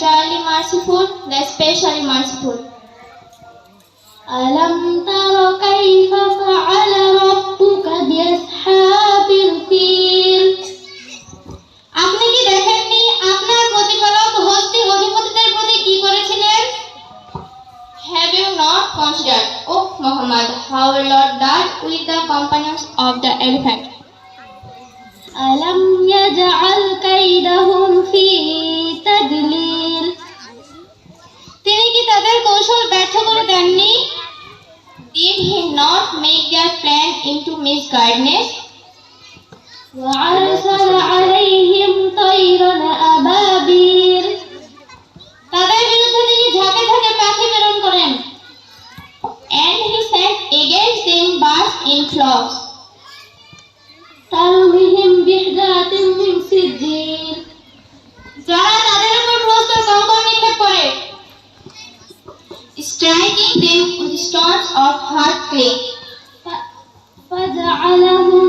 entirely merciful, the especially merciful. ألم تر كيف فعل ربك بأصحاب الفيل আপনি কি দেখেননি আপনার প্রতিপালক হস্তি অধিপতিদের প্রতি কি করেছিলেন? Have you not considered, O Muhammad, how our Lord dealt with the companions of the elephant? ألم يجعل كيدهم في تدليل তিনি কি তাদের কৌশল ব্যর্থ করে দেননি? Did he not make their plan into misguidance? وأرسل عليهم طيرا أبابيل তাদের বিরুদ্ধে তিনি ঝাঁকে ঝাঁকে পাখি প্রেরণ করেন। And he sent against them birds in flocks. ترميهم بحجارة من سجيل যারা তাদের উপর প্রস্তর কঙ্কর নিক্ষেপ করে। Striking them with stones of hard clay. فجعلهم